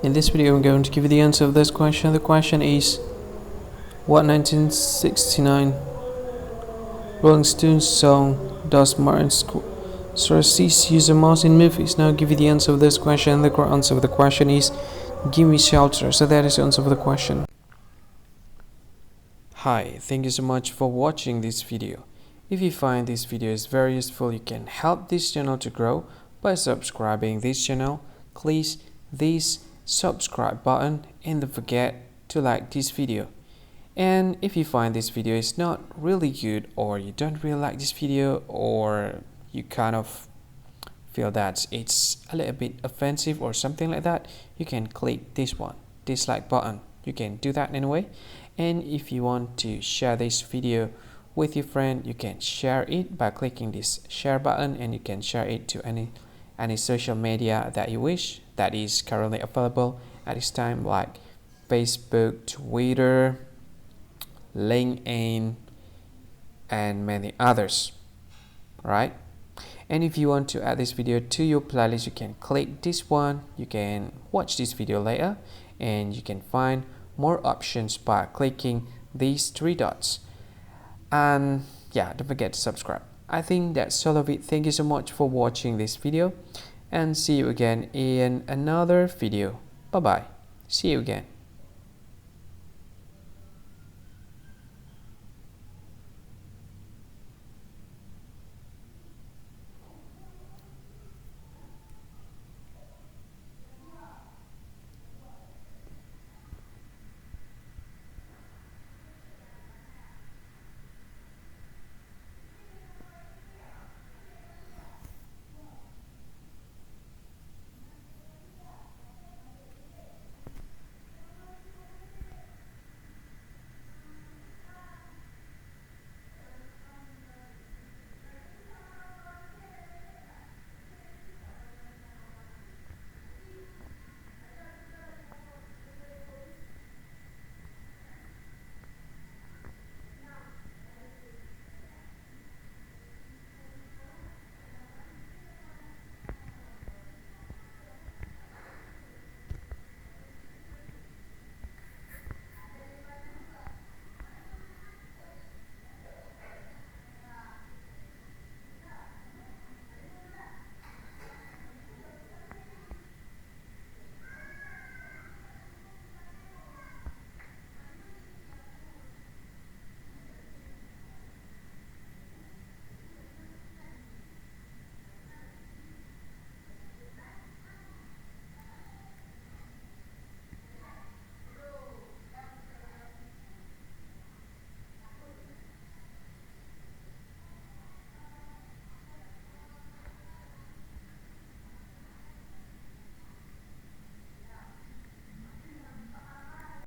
In this video, I'm going to give you the answer of this question. The question is, what 1969 Rolling Stones song does Martin Scorsese use the most in movies? Now I'll give you the answer of this question. The correct answer of the question is, Give Me Shelter. So that is the answer of the question. Hi, thank you so much for watching this video. If you find this video is very useful, you can help this channel to grow by subscribing this channel. Please this subscribe button and don't forget to like this video. And if you find this video is not really good, or you don't really like this video, or you kind of feel that it's a little bit offensive or something like that, you can click this one, dislike button. You can do that anyway. And if you want to share this video with your friend, you can share it by clicking this share button, and you can share it to any social media that you wish that is currently available at this time, like Facebook, Twitter, LinkedIn, and many others, right? And if you want to add this video to your playlist, you can click this one. You can watch this video later, and you can find more options by clicking these three dots. And yeah, don't forget to subscribe. I think that's all of it. Thank you so much for watching this video, and see you again in another video. Bye bye. See you again.